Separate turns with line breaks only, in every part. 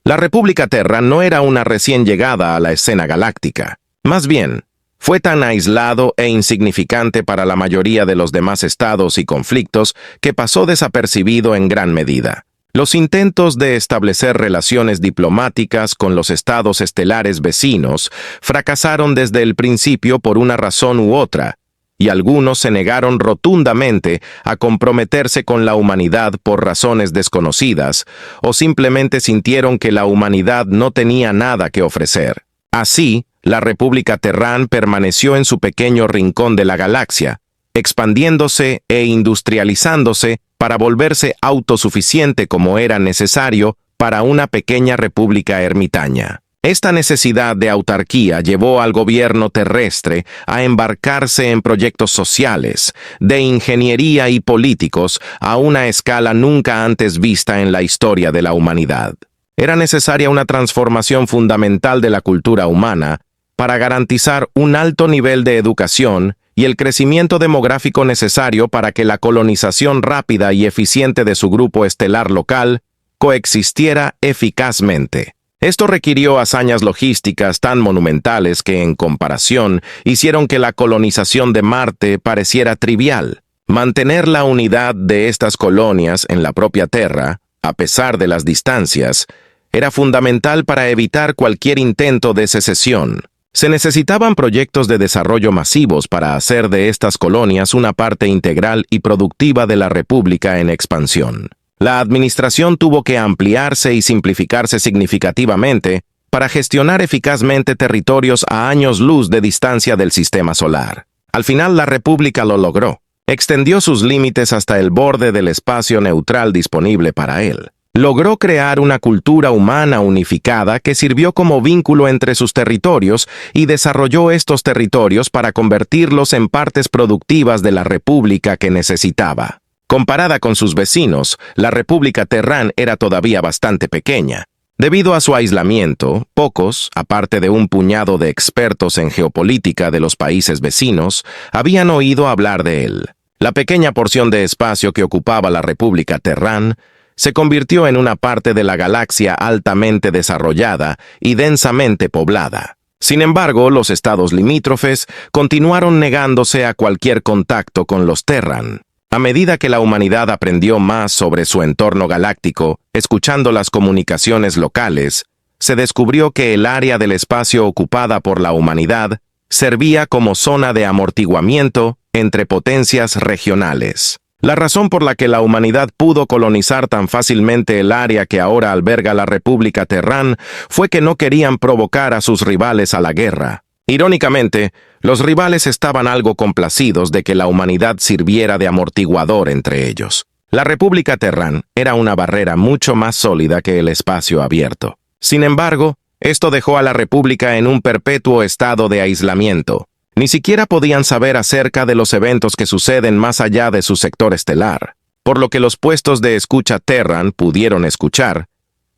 La República Terran no era una recién llegada a la escena galáctica. Más bien, fue tan aislado e insignificante para la mayoría de los demás estados y conflictos que pasó desapercibido en gran medida. Los intentos de establecer relaciones diplomáticas con los estados estelares vecinos fracasaron desde el principio por una razón u otra, y algunos se negaron rotundamente a comprometerse con la humanidad por razones desconocidas, o simplemente sintieron que la humanidad no tenía nada que ofrecer. Así, la República Terran permaneció en su pequeño rincón de la galaxia, expandiéndose e industrializándose para volverse autosuficiente como era necesario para una pequeña república ermitaña. Esta necesidad de autarquía llevó al gobierno terrestre a embarcarse en proyectos sociales, de ingeniería y políticos a una escala nunca antes vista en la historia de la humanidad. Era necesaria una transformación fundamental de la cultura humana para garantizar un alto nivel de educación y el crecimiento demográfico necesario para que la colonización rápida y eficiente de su grupo estelar local coexistiera eficazmente. Esto requirió hazañas logísticas tan monumentales que, en comparación, hicieron que la colonización de Marte pareciera trivial. Mantener la unidad de estas colonias en la propia Tierra, a pesar de las distancias, era fundamental para evitar cualquier intento de secesión. Se necesitaban proyectos de desarrollo masivos para hacer de estas colonias una parte integral y productiva de la República en expansión. La administración tuvo que ampliarse y simplificarse significativamente para gestionar eficazmente territorios a años luz de distancia del sistema solar. Al final la República lo logró. Extendió sus límites hasta el borde del espacio neutral disponible para él. Logró crear una cultura humana unificada que sirvió como vínculo entre sus territorios y desarrolló estos territorios para convertirlos en partes productivas de la República que necesitaba. Comparada con sus vecinos, la República Terran era todavía bastante pequeña. Debido a su aislamiento, pocos, aparte de un puñado de expertos en geopolítica de los países vecinos, habían oído hablar de él. La pequeña porción de espacio que ocupaba la República Terran se convirtió en una parte de la galaxia altamente desarrollada y densamente poblada. Sin embargo, los estados limítrofes continuaron negándose a cualquier contacto con los Terran. A medida que la humanidad aprendió más sobre su entorno galáctico, escuchando las comunicaciones locales, se descubrió que el área del espacio ocupada por la humanidad servía como zona de amortiguamiento entre potencias regionales. La razón por la que la humanidad pudo colonizar tan fácilmente el área que ahora alberga la República Terran fue que no querían provocar a sus rivales a la guerra. Irónicamente, los rivales estaban algo complacidos de que la humanidad sirviera de amortiguador entre ellos. La República Terran era una barrera mucho más sólida que el espacio abierto. Sin embargo, esto dejó a la República en un perpetuo estado de aislamiento. Ni siquiera podían saber acerca de los eventos que suceden más allá de su sector estelar. Por lo que los puestos de escucha Terran pudieron escuchar,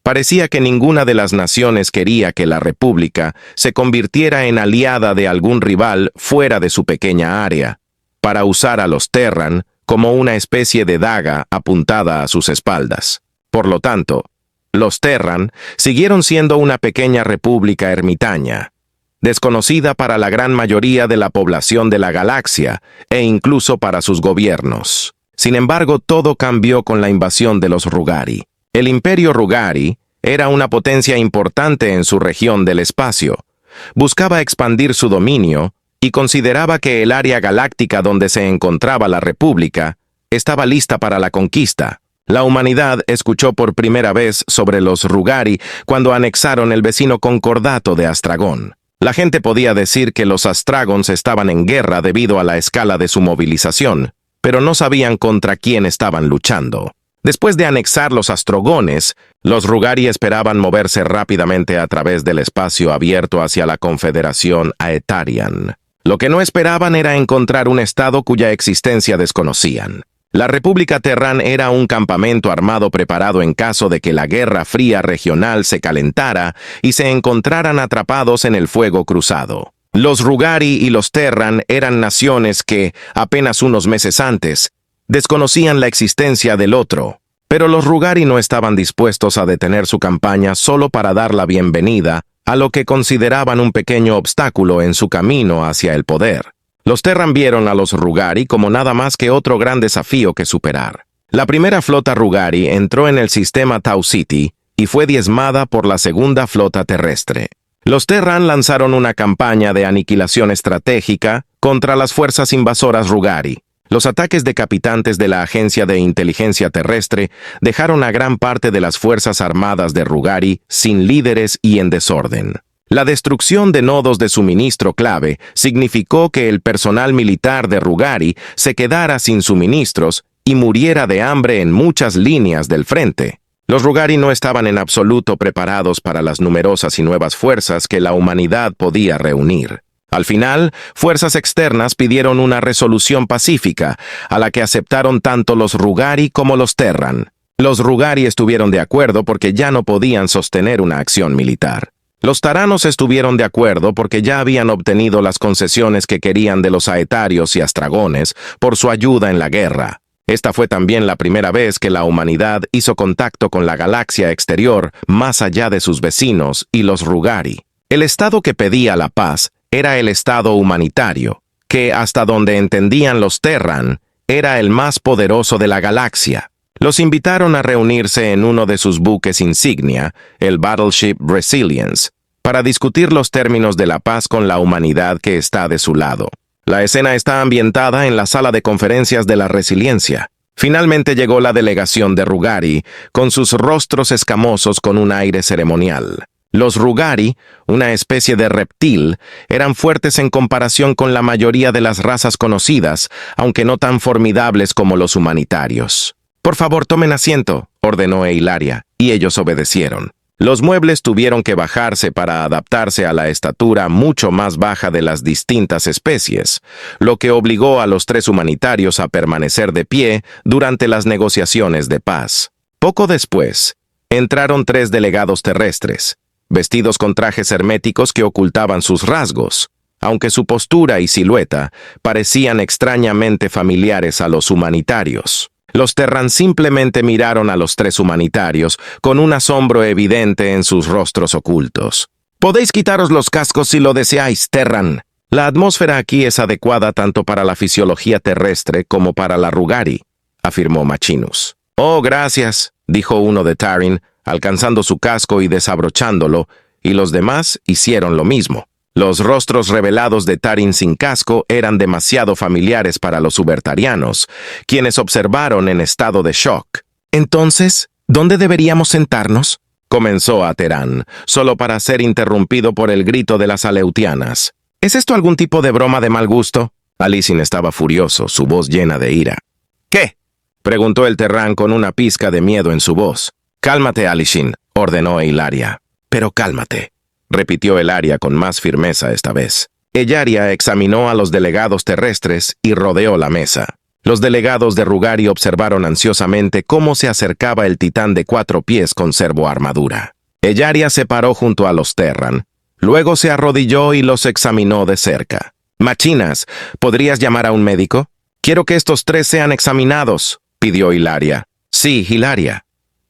parecía que ninguna de las naciones quería que la República se convirtiera en aliada de algún rival fuera de su pequeña área, para usar a los Terran como una especie de daga apuntada a sus espaldas. Por lo tanto, los Terran siguieron siendo una pequeña república ermitaña, desconocida para la gran mayoría de la población de la galaxia e incluso para sus gobiernos. Sin embargo, todo cambió con la invasión de los Rugari. El Imperio Rugari era una potencia importante en su región del espacio. Buscaba expandir su dominio y consideraba que el área galáctica donde se encontraba la República estaba lista para la conquista. La humanidad escuchó por primera vez sobre los Rugari cuando anexaron el vecino concordato de Astragón. La gente podía decir que los Astragons estaban en guerra debido a la escala de su movilización, pero no sabían contra quién estaban luchando. Después de anexar los Astrogones, los Rugari esperaban moverse rápidamente a través del espacio abierto hacia la Confederación Aetarian. Lo que no esperaban era encontrar un estado cuya existencia desconocían. La República Terran era un campamento armado preparado en caso de que la Guerra Fría regional se calentara y se encontraran atrapados en el fuego cruzado. Los Rugari y los Terran eran naciones que, apenas unos meses antes, desconocían la existencia del otro. Pero los Rugari no estaban dispuestos a detener su campaña solo para dar la bienvenida a lo que consideraban un pequeño obstáculo en su camino hacia el poder. Los Terran vieron a los Rugari como nada más que otro gran desafío que superar. La primera flota Rugari entró en el sistema Tau Ceti y fue diezmada por la segunda flota terrestre. Los Terran lanzaron una campaña de aniquilación estratégica contra las fuerzas invasoras Rugari. Los ataques decapitantes de la Agencia de Inteligencia Terrestre dejaron a gran parte de las fuerzas armadas de Rugari sin líderes y en desorden. La destrucción de nodos de suministro clave significó que el personal militar de Rugari se quedara sin suministros y muriera de hambre en muchas líneas del frente. Los Rugari no estaban en absoluto preparados para las numerosas y nuevas fuerzas que la humanidad podía reunir. Al final, fuerzas externas pidieron una resolución pacífica, a la que aceptaron tanto los Rugari como los Terran. Los Rugari estuvieron de acuerdo porque ya no podían sostener una acción militar. Los Taranos estuvieron de acuerdo porque ya habían obtenido las concesiones que querían de los Aetarios y Astragones por su ayuda en la guerra. Esta fue también la primera vez que la humanidad hizo contacto con la galaxia exterior más allá de sus vecinos y los Rugari. El estado que pedía la paz era el estado humanitario, que, hasta donde entendían los Terran, era el más poderoso de la galaxia. Los invitaron a reunirse en uno de sus buques insignia, el Battleship Resilience, para discutir los términos de la paz con la humanidad que está de su lado. La escena está ambientada en la sala de conferencias de la Resiliencia. Finalmente llegó la delegación de Rugari, con sus rostros escamosos con un aire ceremonial. Los Rugari, una especie de reptil, eran fuertes en comparación con la mayoría de las razas conocidas, aunque no tan formidables como los humanitarios. «Por favor, tomen asiento», ordenó Hilaria, y ellos obedecieron. Los muebles tuvieron que bajarse para adaptarse a la estatura mucho más baja de las distintas especies, lo que obligó a los tres humanitarios a permanecer de pie durante las negociaciones de paz. Poco después, entraron tres delegados terrestres, vestidos con trajes herméticos que ocultaban sus rasgos, aunque su postura y silueta parecían extrañamente familiares a los humanitarios. Los Terran simplemente miraron a los tres humanitarios con un asombro evidente en sus rostros ocultos. «Podéis quitaros los cascos si lo deseáis, Terran. La atmósfera aquí es adecuada tanto para la fisiología terrestre como para la Rugari», afirmó Machinus. «Oh, gracias», dijo uno de Tarin, alcanzando su casco y desabrochándolo, y los demás hicieron lo mismo. Los rostros revelados de Tarin sin casco eran demasiado familiares para los ubertarianos, quienes observaron en estado de shock. «Entonces, ¿dónde deberíamos sentarnos?», comenzó Aterán, solo para ser interrumpido por el grito de las aleutianas. «¿Es esto algún tipo de broma de mal gusto?». Alicin estaba furioso, su voz llena de ira. «¿Qué?», preguntó el Terrán con una pizca de miedo en su voz. «Cálmate, Alicin», ordenó Hilaria. «Pero cálmate», repitió Hilaria con más firmeza esta vez. Ellaria examinó a los delegados terrestres y rodeó la mesa. Los delegados de Rugari observaron ansiosamente cómo se acercaba el titán de 4 pies con servoarmadura. Ellaria se paró junto a los Terran. Luego se arrodilló y los examinó de cerca. «Machinas, ¿podrías llamar a un médico? Quiero que estos tres sean examinados», pidió Hilaria. «Sí, Hilaria»,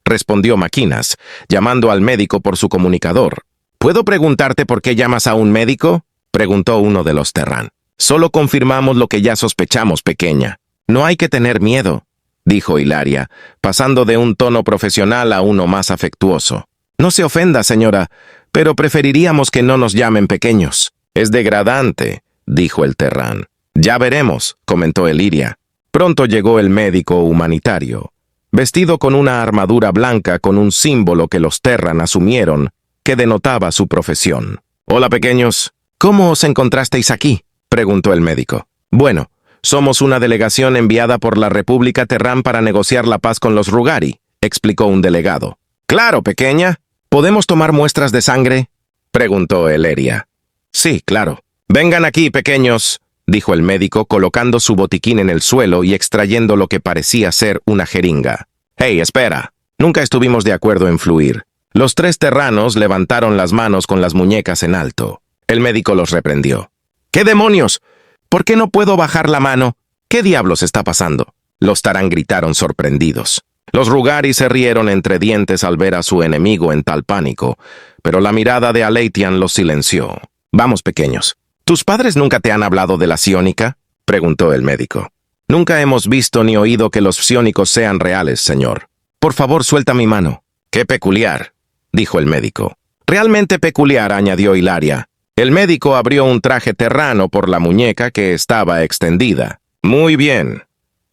respondió Maquinas, llamando al médico por su comunicador. «¿Puedo preguntarte por qué llamas a un médico?», preguntó uno de los Terran. «Solo confirmamos lo que ya sospechamos, pequeña. No hay que tener miedo», dijo Hilaria, pasando de un tono profesional a uno más afectuoso. «No se ofenda, señora, pero preferiríamos que no nos llamen pequeños». «Es degradante», dijo el Terran. «Ya veremos», comentó Elyria. Pronto llegó el médico humanitario, vestido con una armadura blanca con un símbolo que los Terran asumieron que denotaba su profesión. «Hola, pequeños. ¿Cómo os encontrasteis aquí?», preguntó el médico. «Bueno, somos una delegación enviada por la República Terran para negociar la paz con los Rugari», explicó un delegado. «Claro, pequeña. ¿Podemos tomar muestras de sangre?», preguntó Elyria. «Sí, claro». «Vengan aquí, pequeños», dijo el médico colocando su botiquín en el suelo y extrayendo lo que parecía ser una jeringa. «Hey, espera. Nunca estuvimos de acuerdo en fluir». Los tres terranos levantaron las manos con las muñecas en alto. El médico los reprendió. «¿Qué demonios? ¿Por qué no puedo bajar la mano? ¿Qué diablos está pasando?». Los Taran gritaron sorprendidos. Los Rugari se rieron entre dientes al ver a su enemigo en tal pánico, pero la mirada de Aleitian los silenció. «Vamos, pequeños. ¿Tus padres nunca te han hablado de la psiónica?», preguntó el médico. «Nunca hemos visto ni oído que los psiónicos sean reales, señor. Por favor, suelta mi mano». «Qué peculiar», dijo el médico. «Realmente peculiar», añadió Hilaria. El médico abrió un traje terrano por la muñeca que estaba extendida. «Muy bien.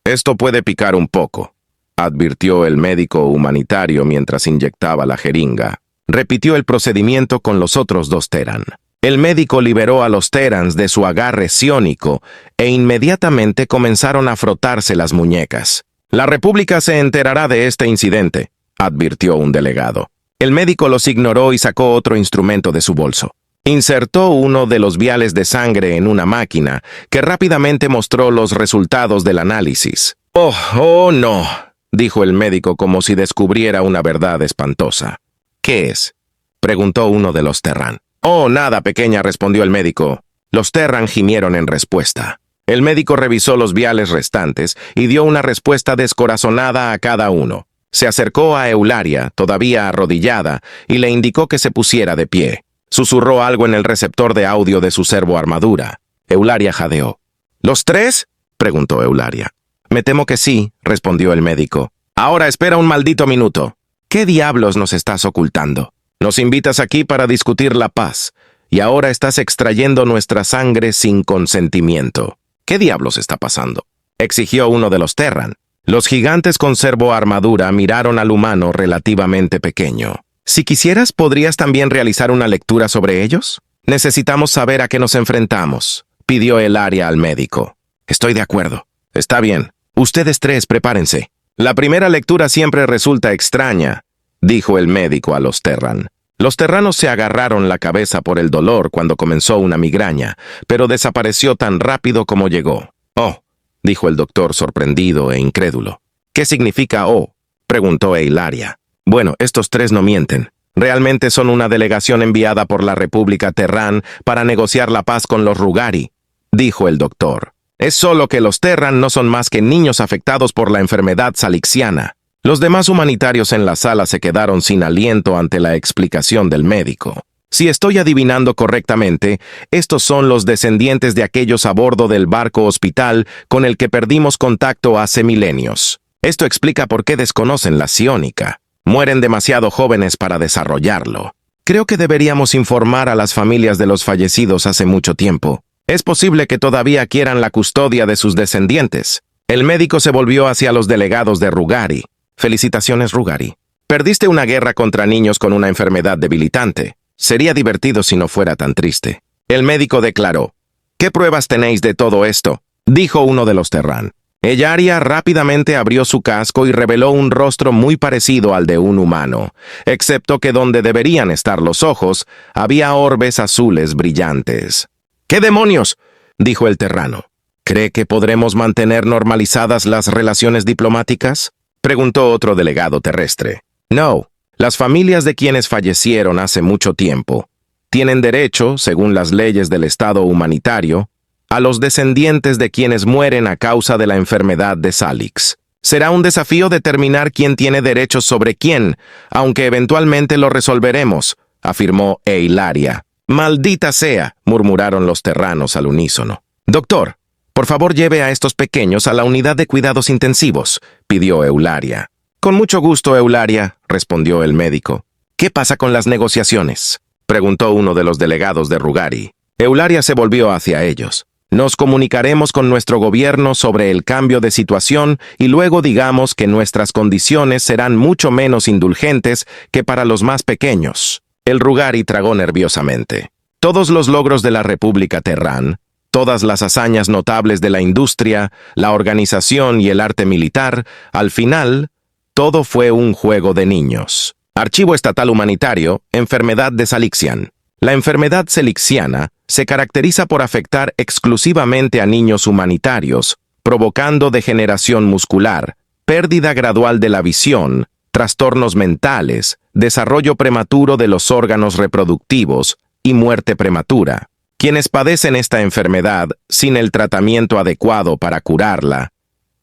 Esto puede picar un poco», advirtió el médico humanitario mientras inyectaba la jeringa. Repitió el procedimiento con los otros 2 Terran. El médico liberó a los Terrans de su agarre psiónico e inmediatamente comenzaron a frotarse las muñecas. «La República se enterará de este incidente», advirtió un delegado. El médico los ignoró y sacó otro instrumento de su bolso. Insertó uno de los viales de sangre en una máquina que rápidamente mostró los resultados del análisis. Oh, no», dijo el médico como si descubriera una verdad espantosa. «¿Qué es?», preguntó uno de los Terran. «Oh, nada, pequeña», respondió el médico. Los Terran gimieron en respuesta. El médico revisó los viales restantes y dio una respuesta descorazonada a cada uno. Se acercó a Eularia, todavía arrodillada, y le indicó que se pusiera de pie. Susurró algo en el receptor de audio de su servoarmadura. Eularia jadeó. «¿Los 3?» preguntó Eularia. «Me temo que sí», respondió el médico. «Ahora espera un maldito minuto. ¿Qué diablos nos estás ocultando? Nos invitas aquí para discutir la paz, y ahora estás extrayendo nuestra sangre sin consentimiento. ¿Qué diablos está pasando?», exigió uno de los Terran. Los gigantes con servoarmadura miraron al humano relativamente pequeño. «Si quisieras, ¿podrías también realizar una lectura sobre ellos? Necesitamos saber a qué nos enfrentamos», pidió Hilaria al médico. «Estoy de acuerdo. Está bien. Ustedes 3, prepárense. La primera lectura siempre resulta extraña», dijo el médico a los Terran. Los terranos se agarraron la cabeza por el dolor cuando comenzó una migraña, pero desapareció tan rápido como llegó. «Oh», dijo el doctor sorprendido e incrédulo. «¿Qué significa oh?», preguntó Hilaria. «Bueno, estos 3 no mienten. Realmente son una delegación enviada por la República Terran para negociar la paz con los Rugari», dijo el doctor. «Es solo que los Terran no son más que niños afectados por la enfermedad salixiana». Los demás humanitarios en la sala se quedaron sin aliento ante la explicación del médico. «Si estoy adivinando correctamente, estos son los descendientes de aquellos a bordo del barco hospital con el que perdimos contacto hace milenios. Esto explica por qué desconocen la psiónica. Mueren demasiado jóvenes para desarrollarlo. Creo que deberíamos informar a las familias de los fallecidos hace mucho tiempo. Es posible que todavía quieran la custodia de sus descendientes». El médico se volvió hacia los delegados de Rugari. «Felicitaciones, Rugari. Perdiste una guerra contra niños con una enfermedad debilitante. Sería divertido si no fuera tan triste». El médico declaró. «¿Qué pruebas tenéis de todo esto?», dijo uno de los Terran. Hilaria rápidamente abrió su casco y reveló un rostro muy parecido al de un humano, excepto que donde deberían estar los ojos, había orbes azules brillantes. «¿Qué demonios?», dijo el terrano. «¿Cree que podremos mantener normalizadas las relaciones diplomáticas?», preguntó otro delegado terrestre. «No, las familias de quienes fallecieron hace mucho tiempo tienen derecho, según las leyes del Estado humanitario, a los descendientes de quienes mueren a causa de la enfermedad de Salix. Será un desafío determinar quién tiene derechos sobre quién, aunque eventualmente lo resolveremos», afirmó Hilaria. «Maldita sea», murmuraron los terranos al unísono. «Doctor, por favor lleve a estos pequeños a la unidad de cuidados intensivos», pidió Hilaria. «Con mucho gusto, Hilaria», respondió el médico. «¿Qué pasa con las negociaciones?», preguntó uno de los delegados de Rugari. Hilaria se volvió hacia ellos. «Nos comunicaremos con nuestro gobierno sobre el cambio de situación y luego digamos que nuestras condiciones serán mucho menos indulgentes que para los más pequeños». El Rugari tragó nerviosamente. Todos los logros de la República Terran, todas las hazañas notables de la industria, la organización y el arte militar, al final, todo fue un juego de niños. Archivo Estatal Humanitario, enfermedad de Salixian. La enfermedad salixiana se caracteriza por afectar exclusivamente a niños humanitarios, provocando degeneración muscular, pérdida gradual de la visión, trastornos mentales, desarrollo prematuro de los órganos reproductivos y muerte prematura. Quienes padecen esta enfermedad sin el tratamiento adecuado para curarla,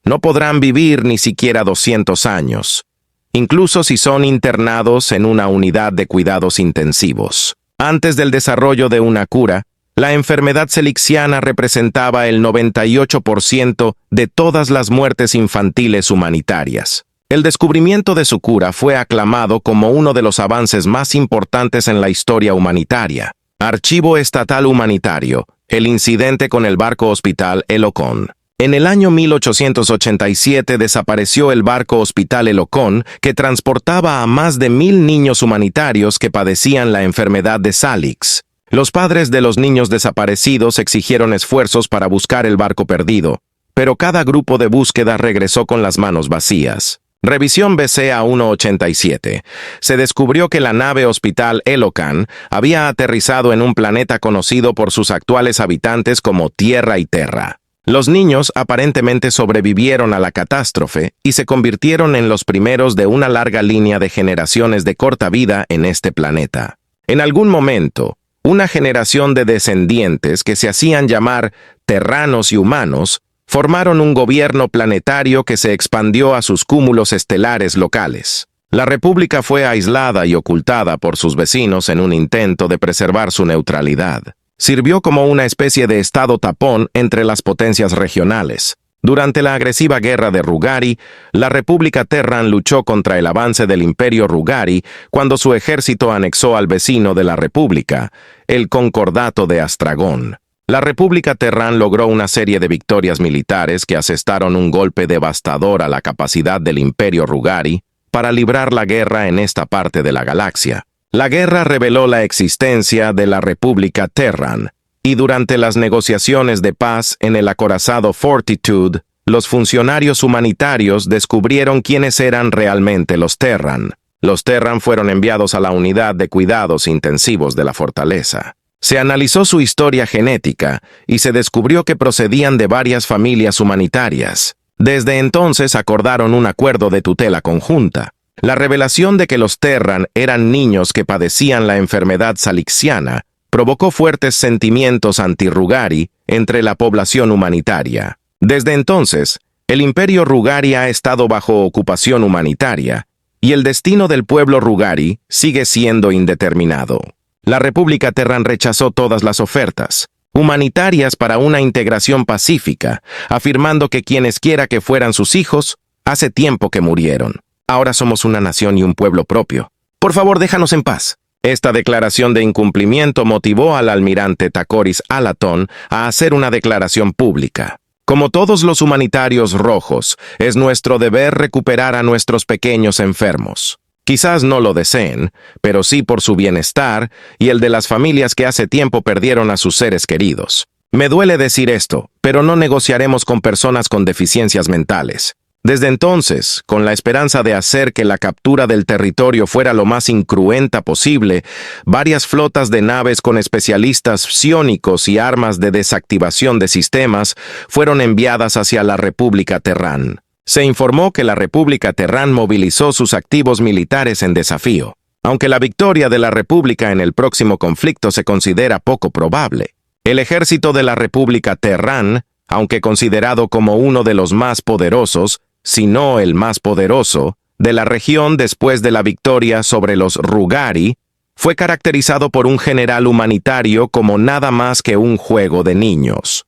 no podrán vivir ni siquiera 200 años, incluso si son internados en una unidad de cuidados intensivos. Antes del desarrollo de una cura, la enfermedad selixiana representaba el 98% de todas las muertes infantiles humanitarias. El descubrimiento de su cura fue aclamado como uno de los avances más importantes en la historia humanitaria. Archivo Estatal Humanitario, el incidente con el barco hospital El Ocon. En el año 1887 desapareció el barco hospital El Ocon, que transportaba a más de 1000 niños humanitarios que padecían la enfermedad de Salix. Los padres de los niños desaparecidos exigieron esfuerzos para buscar el barco perdido, pero cada grupo de búsqueda regresó con las manos vacías. Revisión BCA 187. Se descubrió que la nave hospital El Ocon había aterrizado en un planeta conocido por sus actuales habitantes como Tierra y Terra. Los niños aparentemente sobrevivieron a la catástrofe y se convirtieron en los primeros de una larga línea de generaciones de corta vida en este planeta. En algún momento, una generación de descendientes que se hacían llamar terranos y humanos formaron un gobierno planetario que se expandió a sus cúmulos estelares locales. La República fue aislada y ocultada por sus vecinos en un intento de preservar su neutralidad. Sirvió como una especie de estado tapón entre las potencias regionales. Durante la agresiva guerra de Rugari, la República Terran luchó contra el avance del Imperio Rugari cuando su ejército anexó al vecino de la República, el Concordato de Astragón. La República Terran logró una serie de victorias militares que asestaron un golpe devastador a la capacidad del Imperio Rugari para librar la guerra en esta parte de la galaxia. La guerra reveló la existencia de la República Terran, y durante las negociaciones de paz en el acorazado Fortitude, los funcionarios humanitarios descubrieron quiénes eran realmente los Terran. Los Terran fueron enviados a la unidad de cuidados intensivos de la fortaleza. Se analizó su historia genética y se descubrió que procedían de varias familias humanitarias. Desde entonces acordaron un acuerdo de tutela conjunta. La revelación de que los Terran eran niños que padecían la enfermedad salixiana provocó fuertes sentimientos anti-Rugari entre la población humanitaria. Desde entonces, el Imperio Rugari ha estado bajo ocupación humanitaria y el destino del pueblo Rugari sigue siendo indeterminado. La República Terran rechazó todas las ofertas humanitarias para una integración pacífica, afirmando que quienesquiera que fueran sus hijos, hace tiempo que murieron. Ahora somos una nación y un pueblo propio. Por favor, déjanos en paz. Esta declaración de incumplimiento motivó al almirante Tacoris Alaton a hacer una declaración pública. Como todos los humanitarios rojos, es nuestro deber recuperar a nuestros pequeños enfermos. Quizás no lo deseen, pero sí por su bienestar y el de las familias que hace tiempo perdieron a sus seres queridos. Me duele decir esto, pero no negociaremos con personas con deficiencias mentales. Desde entonces, con la esperanza de hacer que la captura del territorio fuera lo más incruenta posible, varias flotas de naves con especialistas psiónicos y armas de desactivación de sistemas fueron enviadas hacia la República Terran. Se informó que la República Terran movilizó sus activos militares en desafío, aunque la victoria de la República en el próximo conflicto se considera poco probable. El ejército de la República Terran, aunque considerado como uno de los más poderosos, si no el más poderoso, de la región después de la victoria sobre los Rugari, fue caracterizado por un general humanitario como nada más que un juego de niños.